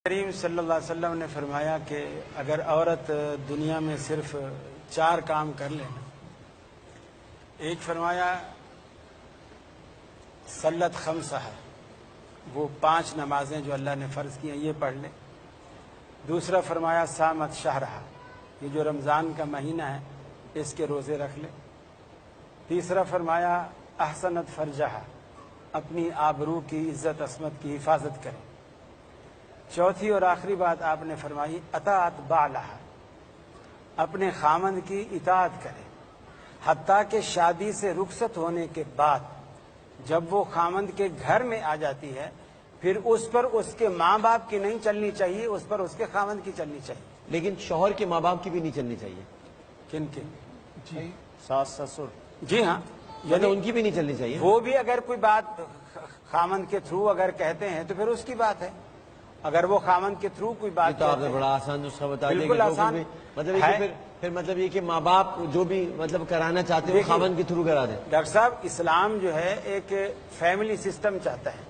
کریم صلی اللہ علیہ وسلم نے فرمایا کہ اگر عورت دنیا میں صرف 4 کام کر لے، ایک فرمایا صلت خمسہ ہے، وہ 5 نمازیں جو اللہ نے فرض کی ہیں یہ پڑھ لے۔ دوسرا فرمایا صامت شہرہ، یہ جو رمضان کا مہینہ ہے اس کے روزے رکھ لے۔ تیسرا فرمایا احسنت فرجہ، اپنی آبرو کی عزت عصمت کی حفاظت کرے۔ چوتھی اور آخری بات آپ نے فرمائی اطاعت بالہ، اپنے خامند کی اطاعت کرے، حتیٰ کہ شادی سے رخصت ہونے کے بعد جب وہ خامند کے گھر میں آ جاتی ہے پھر اس پر اس کے ماں باپ کی نہیں چلنی چاہیے، اس پر اس کے خامند کی چلنی چاہیے۔ لیکن شوہر کے ماں باپ کی بھی نہیں چلنی چاہیے؟ کن کے؟ جی ساس سسر، جی ہاں، یعنی ان کی بھی نہیں چلنی چاہیے۔ وہ بھی اگر کوئی بات خامند کے تھرو اگر کہتے ہیں تو پھر اس کی بات ہے، اگر وہ خامند کے تھرو کوئی بات تو آپ نے بڑا آسان نسخہ بتا دیا، بالکل آسان مطلب پھر مطلب یہ کہ ماں باپ جو بھی مطلب کرانا چاہتے ہیں وہ خامند کے تھرو کرا دیں۔ ڈاکٹر صاحب، اسلام جو ہے ایک فیملی سسٹم چاہتا ہے،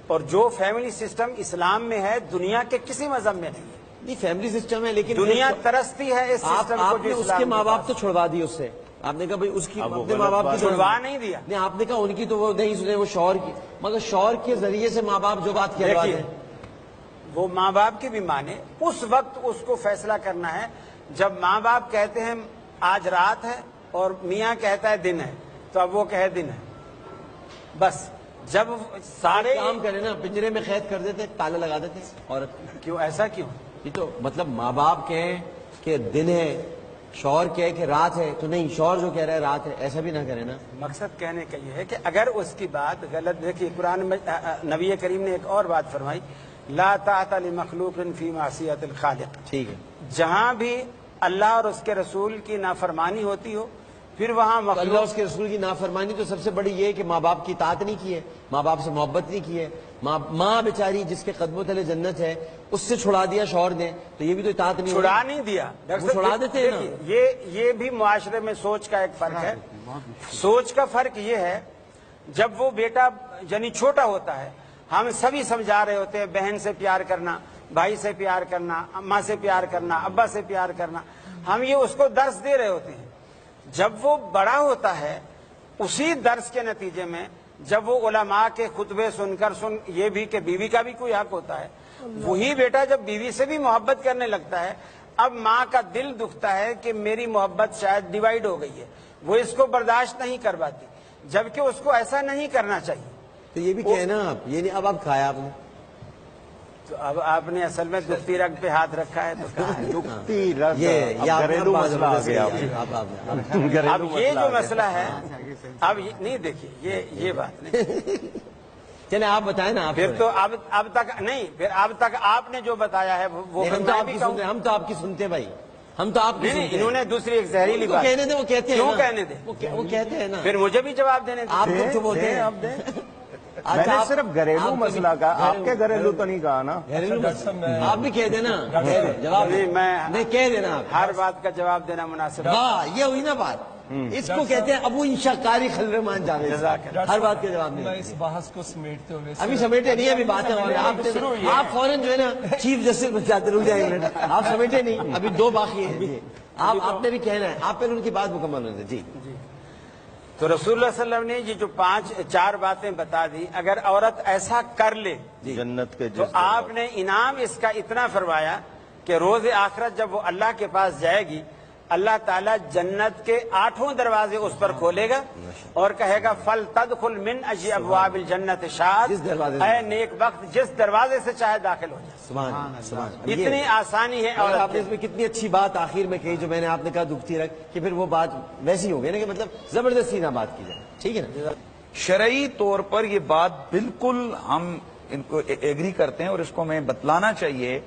اور جو فیملی سسٹم اسلام میں ہے دنیا کے کسی مذہب میں نہیں ہے۔ نہیں، فیملی سسٹم ہے لیکن دنیا ترستی ہے اس سسٹم کو آپ نے اس کے ماں باپ تو چھڑوا دی اس سے، آپ نے کہا بھائی اس کی اپنے ماں باپ کی چھڑوا نہیں دیا، نہیں آپ نے کہا ان کی تو وہ نہیں سنے، وہ شوہر کی، مگر شوہر کے ذریعے سے ماں باپ جو بات کہلوا دیں وہ ماں باپ کی بھی مانے۔ اس وقت اس کو فیصلہ کرنا ہے جب ماں باپ کہتے ہیں آج رات ہے اور میاں کہتا ہے دن ہے، تو اب وہ کہے دن ہے، بس۔ جب سارے کام کرے نا، پنجرے میں قید کر دیتے، تالا لگا دیتے عورت۔ کیوں ایسا کیوں؟ یہ تو مطلب ماں باپ کہیں کہ دن ہے، شوہر کہے کہ رات ہے، تو نہیں، شوہر جو کہہ رہا ہے رات ہے، ایسا بھی نہ کرے نا۔ مقصد کہنے کا یہ ہے کہ اگر اس کی بات غلط، دیکھیے قرآن میں نبی کریم نے ایک اور بات فرمائی، لا طاعت لمخلوق فی معصیت الخالق۔ ٹھیک ہے، جہاں بھی اللہ اور اس کے رسول کی نافرمانی ہوتی ہو پھر وہاں اللہ اس کے رسول کی نافرمانی تو سب سے بڑی یہ ہے کہ ماں باپ کی اطاعت نہیں کی ہے، ماں باپ سے محبت نہیں کی ہے، ماں بیچاری جس کے قدموں تلے جنت ہے اس سے چھڑا دیا شوہر نے، تو یہ بھی تو اطاعت نہیں، چھڑا نہیں دیا، چھڑا دیتے ہیں نا۔ یہ بھی معاشرے میں سوچ کا ایک فرق ہے۔ سوچ کا فرق یہ ہے، جب وہ بیٹا یعنی چھوٹا ہوتا ہے ہم سبھی سمجھا رہے ہوتے ہیں بہن سے پیار کرنا، بھائی سے پیار کرنا، اماں سے پیار کرنا، ابا سے پیار کرنا، ہم یہ اس کو درس دے رہے ہوتے ہیں۔ جب وہ بڑا ہوتا ہے اسی درس کے نتیجے میں جب وہ علماء کے خطبے سن کر یہ بھی کہ بیوی کا بھی کوئی حق ہوتا ہے، وہی بیٹا جب بیوی سے بھی محبت کرنے لگتا ہے، اب ماں کا دل دکھتا ہے کہ میری محبت شاید ڈیوائیڈ ہو گئی ہے، وہ اس کو برداشت نہیں کر پاتی، جبکہ اس کو ایسا نہیں کرنا چاہیے۔ تو یہ بھی کہنا آپ، یہ نہیں اب کھایا آپ نے، تو اب آپ نے اصل میں دکھتی رگ پہ ہاتھ رکھا ہے تو کہا ہے دکھتی رگ، یہ گھریلو مسئلہ آ گیا۔ اب یہ جو مسئلہ ہے اب نہیں، دیکھیے یہ بات نہیں، چلے آپ بتائیں نا۔ پھر تو اب تک نہیں، پھر اب تک آپ نے جو بتایا ہے وہ ہم تو آپ کی سنتے بھائی، ہم تو آپ کی سنتے۔ انہوں نے دوسری ایک زہریلی بات کہنے دیں، وہ کہتے ہیں، کیوں کہنے دیں، وہ کہتے ہیں نا، پھر مجھے بھی جواب دینے دیں۔ آپ کو چپ ہوتے ہیں، میں نے صرف گھریلو مسئلہ کہا، آپ کے گھریلو تو نہیں کہا نا۔ آپ بھی کہہ دینا، جواب نہیں کہہ دینا، ہر بات کا جواب دینا مناسب ہے۔ واہ، یہ ہوئی نا بات، اس کو کہتے ہیں ابو انشاءاری خلرمان جاوید، ہر بات کا جواب نہیں۔ اس بحث کو سمیٹتے ہوئے ابھی سمیٹے نہیں، ابھی باتیں ہو رہی ہیں، آپ فوراً جو ہے نا چیف جسٹس بن جاتے، رک جائیں گے، آپ سمیٹے نہیں، ابھی 2 باقی ہیں، آپ نے بھی کہنا ہے، آپ پہلے ان کی بات مکمل ہونے دیں۔ جی، تو رسول اللہ صلی اللہ علیہ وسلم نے یہ جو 4 باتیں بتا دی، اگر عورت ایسا کر لے جنت کے تو آپ نے انعام اس کا اتنا فرمایا کہ روز آخرت جب وہ اللہ کے پاس جائے گی اللہ تعالیٰ جنت کے 8 دروازے اس پر کھولے گا اور کہے گا فَلْتَدْخُلْ مِنْ أَيِّ أَبْوَابِ الْجَنَّةِ شَاءَتْ، اے نیک وقت جس دروازے سے چاہے داخل ہو جائے۔ سبحان اللہ، اتنی آسانی ہے۔ اور آپ نے اس میں کتنی اچھی بات آخر میں کہی جو میں نے آپ نے کہا دکھتی رکھ، کہ پھر وہ بات ویسی ہو گئی نا کہ مطلب زبردستی نہ بات کی جائے، ٹھیک ہے نا۔ شرعی طور پر یہ بات بالکل ہم ان کو ایگری کرتے ہیں، اور اس کو ہمیں بتلانا چاہیے،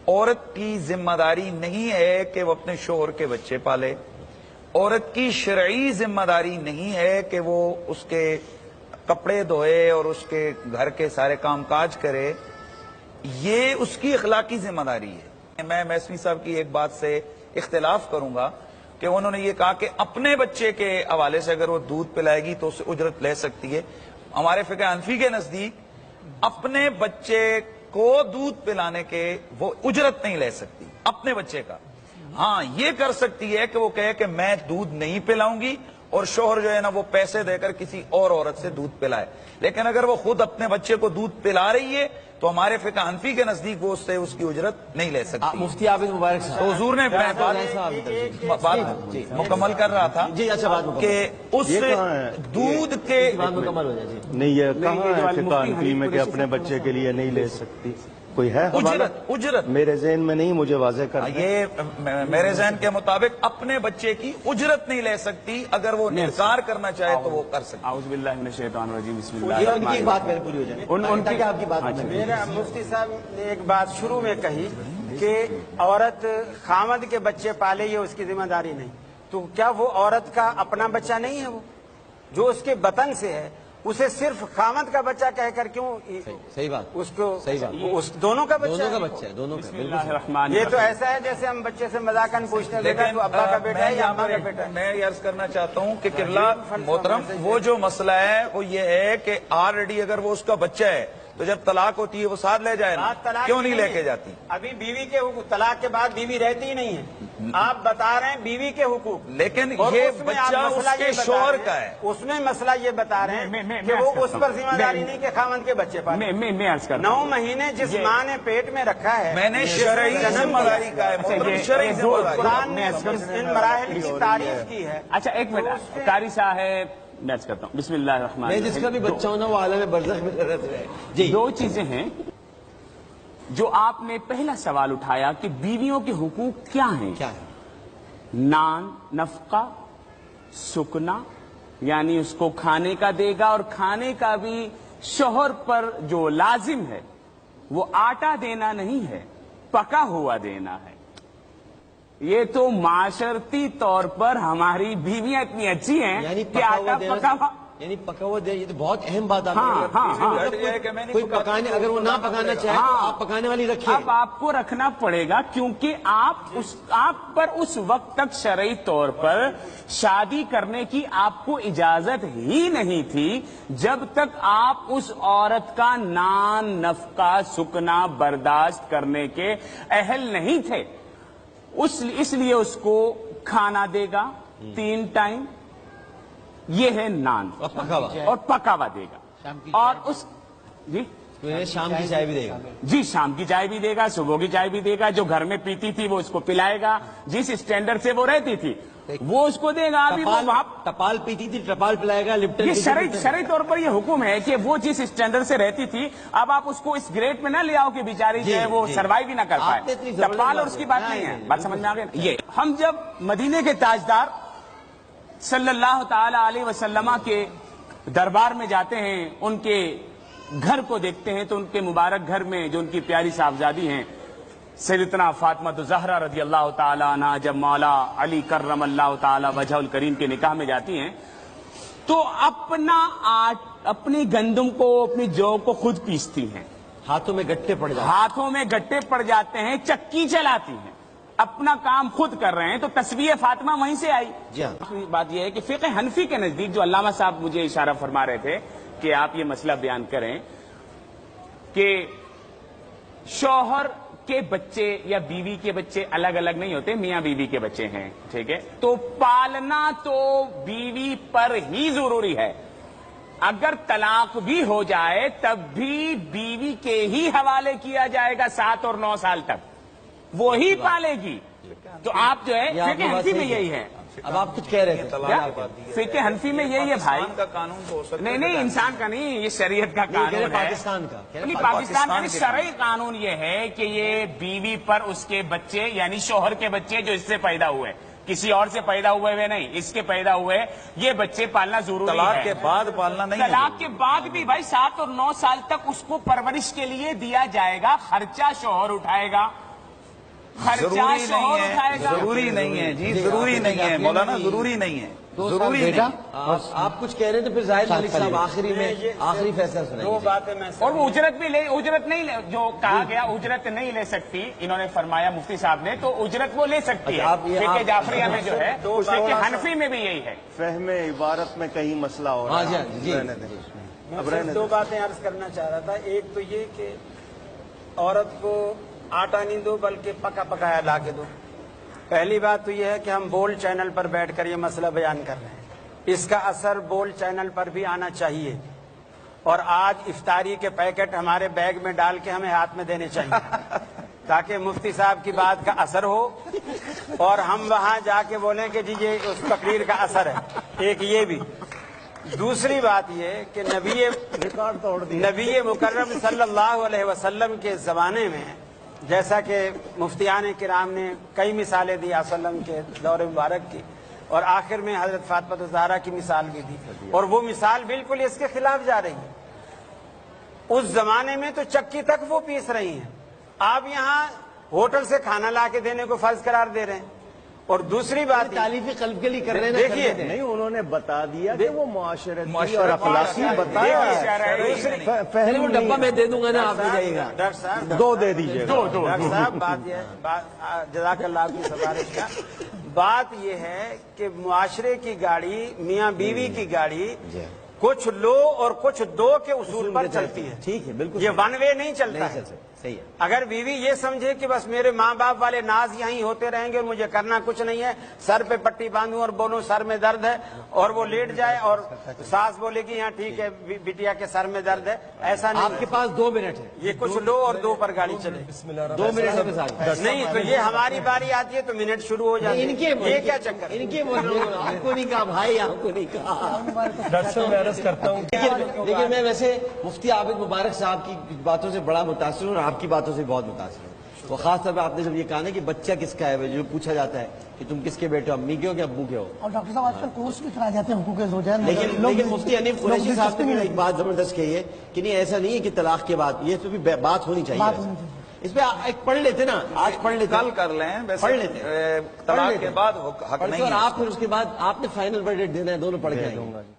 عورت کی ذمہ داری نہیں ہے کہ وہ اپنے شوہر کے بچے پالے، عورت کی شرعی ذمہ داری نہیں ہے کہ وہ اس کے کپڑے دھوئے اور اس کے گھر کے سارے کام کاج کرے، یہ اس کی اخلاقی ذمہ داری ہے۔ میں میسوی صاحب کی ایک بات سے اختلاف کروں گا کہ انہوں نے یہ کہا کہ اپنے بچے کے حوالے سے اگر وہ دودھ پلائے گی تو اس سے اجرت لے سکتی ہے۔ ہمارے فقہ حنفی کے نزدیک اپنے بچے کو دودھ پلانے کے وہ اجرت نہیں لے سکتی اپنے بچے کا. ہاں یہ کر سکتی ہے کہ وہ کہے کہ میں دودھ نہیں پلاؤں گی اور شوہر جو ہے نا وہ پیسے دے کر کسی اور عورت سے دودھ پلائے. لیکن اگر وہ خود اپنے بچے کو دودھ پلا رہی ہے تو ہمارے فقہ حنفی کے نزدیک وہ اس سے اس کی اجرت نہیں لے سکتی. مفتی عابد مبارک صاحب تو حضور نے بات مکمل کر رہا تھا جی اچھا بات کہ اس دودھ کے مکمل ہو جائے. جی نہیں یہ کہاں ہے فقہ حنفی میں کہ اپنے بچے کے لیے نہیں لے سکتی؟ کوئی ہے اجرت میرے ذہن میں نہیں، مجھے واضح کر. یہ میرے ذہن کے مطابق اپنے بچے کی اجرت نہیں لے سکتی، اگر وہ انکار کرنا چاہے تو وہ کر سکتی. اعوذ باللہ من الشیطان الرجیم، بسم اللہ. ان کی بات پہلے پوری ہو جائے آپ کی بات. میرا مفتی صاحب نے ایک بات شروع میں کہی کہ عورت خامد کے بچے پالے یہ اس کی ذمہ داری نہیں، تو کیا وہ عورت کا اپنا بچہ نہیں ہے؟ وہ جو اس کے بطن سے ہے اسے صرف خامد کا بچہ کہہ کر کیوں صحیح بات اس کو صحیح بات اس دونوں کا دونوں کا بچہ بچہ ہے دونوں کا. بسم اللہ الرحمن یہ تو ایسا ہے جیسے ہم بچے سے مذاقاً پوچھتے ہیں بیٹا تو ابا کا بیٹا ہے یا اماں کا بیٹا ہے. میں یہ عرض کرنا چاہتا ہوں کہ قبلہ محترم وہ جو مسئلہ ہے وہ یہ ہے کہ آلریڈی اگر وہ اس کا بچہ ہے تو جب طلاق ہوتی ہے وہ ساتھ لے جائے نا، کیوں نہیں لے کے جاتی؟ ابھی بیوی کے حقوق، طلاق کے بعد بیوی رہتی ہی نہیں ہے. آپ بتا رہے ہیں بیوی کے حقوق، لیکن اور یہ اس میں آپ بچہ مسئلہ اس کے یہ بتا شوہر رہے ہیں، کا ہے. اس میں مسئلہ یہ بتا رہے ہیں کہ وہ اس پر ذمہ داری نہیں کہ خاوند کے بچے پالے. میں عرض کرتا 9 مہینے جس ماں نے پیٹ میں رکھا ہے میں نے شرعی ذمہ داری کا ہے محترم، شرعی ذمہ داری. قرآن نے ان مراحل کی تعریف کی ہے. اچھا ایک منٹ قاری صاحب میں عرض کرتا ہوں. بسم اللہ الرحمن میں جس کا بھی بچہ ہوں نا وہ عالم برزخ میں رہتا ہے. جی دو چیزیں ہیں جو آپ نے پہلا سوال اٹھایا کہ بیویوں کے حقوق کیا ہیں. کیا ہے؟ نان نفقہ، سکنا، یعنی اس کو کھانے کا دے گا، اور کھانے کا بھی شوہر پر جو لازم ہے وہ آٹا دینا نہیں ہے، پکا ہوا دینا ہے. یہ تو معاشرتی طور پر ہماری بیویاں اتنی اچھی ہیں یعنی کہ آٹا پکا ہوا، یعنی پکا ہوا دے. یہ تو بہت اہم بات آپ نے کوئی پکانے اگر وہ نہ پکانا چاہے تو آپ پکانے والی رکھیں. اب آپ کو رکھنا پڑے گا کیونکہ آپ پر اس وقت تک شرعی طور پر شادی کرنے کی آپ کو اجازت ہی نہیں تھی جب تک آپ اس عورت کا نان نفقہ سکنا برداشت کرنے کے اہل نہیں تھے. اس لیے اس کو کھانا دے گا 3 ٹائم، یہ ہے نان، اور پکا ہوا دے گا، اور اس جی شام کی چائے بھی دے گا. جی شام کی چائے بھی دے گا، صبح کی چائے بھی دے گا. جو گھر میں پیتی تھی وہ اس کو پلائے گا، جس اسٹینڈرڈ سے وہ رہتی تھی وہ اس کو دے گا. ابھی ٹپال پیتی تھی ٹپال پلائے گا. لپٹن یہ شرعی طور پر یہ حکم ہے کہ وہ جس اسٹینڈرڈ سے رہتی تھی اب آپ اس کو اس گریڈ میں نہ لے آؤ کہ بیچاری جو ہے وہ سروائیو بھی نہ کر پائے. ٹپال اور اس کی بات نہیں ہے. بات سمجھ میں آ گئی. یہ ہم جب مدینے کے تاجدار صلی اللہ تعالی علیہ وسلم کے دربار میں جاتے ہیں، ان کے گھر کو دیکھتے ہیں تو ان کے مبارک گھر میں جو ان کی پیاری صاحبزادی ہیں سیدتنا فاطمہ الزہرا رضی اللہ تعالی عنہ جب مولا علی کرم اللہ تعالی وجہ الکریم کے نکاح میں جاتی ہیں تو اپنی گندم کو اپنی جو کو خود پیستی ہیں. ہاتھوں میں گٹے پڑ جاتے ہیں، چکی چلاتی ہیں، اپنا کام خود کر رہے ہیں. تو تسبیح فاطمہ وہیں سے آئی. بات یہ ہے کہ فقہ حنفی کے نزدیک جو علامہ صاحب مجھے اشارہ فرما رہے تھے کہ آپ یہ مسئلہ بیان کریں کہ شوہر کے بچے یا بیوی کے بچے الگ الگ نہیں ہوتے، میاں بیوی کے بچے ہیں، ٹھیک ہے، تو پالنا تو بیوی پر ہی ضروری ہے. اگر طلاق بھی ہو جائے تب بھی بیوی کے ہی حوالے کیا جائے گا 7 اور 9 سال تک، وہی پالے گی. تو آپ جو ہے فقہ حنفی میں یہی ہے. اب آپ کچھ کہہ رہے تھے فقہ حنفی میں یہی ہے بھائی. کا قانون تو ہو سکتا ہے نہیں انسان کا نہیں، یہ شریعت کا قانون ہے. پاکستان کا پاکستان کا شرعی قانون یہ ہے کہ یہ بیوی پر اس کے بچے یعنی شوہر کے بچے جو اس سے پیدا ہوئے، کسی اور سے پیدا ہوئے نہیں، اس کے پیدا ہوئے یہ بچے پالنا ضروری ہے. طلاق کے بعد پالنا نہیں. طلاق کے بعد بھی بھائی 7 اور 9 سال تک اس کو پرورش کے لیے دیا جائے گا. خرچہ شوہر اٹھائے گا، ضروری نہیں ہے جی، ضروری نہیں ہے مولانا، ضروری نہیں ہے. ضروری نہیں. آپ کچھ کہہ رہے ہیں تو پھر زاہد ملک صاحب آخری میں آخری فیصلہ سنائیں. 2 باتیں میں اور وہ اجرت نہیں جو کہا گیا اجرت نہیں لے سکتی، انہوں نے فرمایا مفتی صاحب نے، تو اجرت وہ لے سکتی ہے. فقہ جعفریہ میں جو ہے فقہ حنفی میں بھی یہی ہے. فہم عبارت میں کہیں مسئلہ ہو رہا ہے. میں 2 باتیں عرض کرنا چاہ رہا تھا. ایک تو یہ کہ عورت کو آٹا نہیں دو بلکہ پکا پکایا لا کے دو. پہلی بات تو یہ ہے کہ ہم بول چینل پر بیٹھ کر یہ مسئلہ بیان کر رہے ہیں، اس کا اثر بول چینل پر بھی آنا چاہیے، اور آج افطاری کے پیکٹ ہمارے بیگ میں ڈال کے ہمیں ہاتھ میں دینے چاہیے تاکہ مفتی صاحب کی بات کا اثر ہو اور ہم وہاں جا کے بولیں کہ جی یہ اس تقریر کا اثر ہے. ایک یہ بھی. دوسری بات یہ کہ نبی مکرم صلی اللہ علیہ وسلم کے زمانے میں جیسا کہ مفتیان کرام نے کئی مثالیں دی صلی اللہ علیہ وسلم کے دور مبارک کی، اور آخر میں حضرت فاطمہ الزہرا کی مثال بھی دی، اور وہ مثال بالکل اس کے خلاف جا رہی ہے. اس زمانے میں تو چکی تک وہ پیس رہی ہیں، آپ یہاں ہوٹل سے کھانا لا کے دینے کو فرض قرار دے رہے ہیں. اور دوسری بات تعلیفی قلب کے لیے کر رہے ہیں. دیکھیے نہیں، انہوں نے بتا دیا کہ وہ معاشرتی اور اخلاقی بتایا ہے. پہلے وہ ڈبہ میں دے دوں گا نا، آپ لے جائیے گا. ڈاکٹر صاحب 2 دے دیجیے. ڈاکٹر صاحب بات یہ ہے، جزاک اللہ کی سفارش کا، بات یہ ہے کہ معاشرے کی گاڑی، میاں بیوی کی گاڑی کچھ لو اور کچھ دو کے اصول پر چلتی ہے. ٹھیک ہے، بالکل یہ ون وے نہیں چلتا ہے. صحیح ہے. اگر بیوی یہ سمجھے کہ بس میرے ماں باپ والے ناز یہیں ہوتے رہیں گے اور مجھے کرنا کچھ نہیں ہے، سر پہ پٹی باندھوں اور بولوں سر میں درد ہے، اور وہ لیٹ جائے اور ساس بولے کہ یہاں ٹھیک ہے بٹیا کے سر میں درد ہے، ایسا نہیں. آپ کے پاس 2 منٹ ہے، یہ کچھ لو اور 2 پر گاڑی چلے. 2 منٹ میں نہیں تو یہ ہماری باری آتی ہے تو منٹ شروع ہو جاتے ہیں. یہ کیا چکر ہے؟ ان کے آپ کو نہیں کہا بھائی، آپ کو نہیں کہا. ڈاکٹر صاحب میں عرض کرتا ہوں، لیکن میں ویسے مفتی عابد مبارک صاحب کی باتوں سے بڑا متاثر ہوں اور آپ کی باتوں سے بہت متاثر ہوں. وہ خاص طور پہ آپ نے جب یہ کہا نا کہ بچہ کس کا ہے، جو پوچھا جاتا ہے کہ تم کس کے بیٹے ہو، امی کے ہو کہ ابو کے ہو. اور ڈاکٹر صاحب آج کل کورس بھی کرائے جاتے ہیں حقوق زوجین. لیکن مفتی حنیف قریشی صاحب نے بھی ایک بات زبردست کہی ہے کہ نہیں ایسا نہیں ہے کہ طلاق کے بعد، یہ تو بھی بات ہونی چاہیے. اس پہ ایک پڑھ لیتے نا، آج پڑھ لیتے، کل کر لیں. پڑھ لیتے طلاق کے بعد حق نہیں اور ہے. آپ پھر اس کے بعد آپ نے فائنل ورڈکٹ دینا ہے، دونوں پڑھ کے آئیں گے.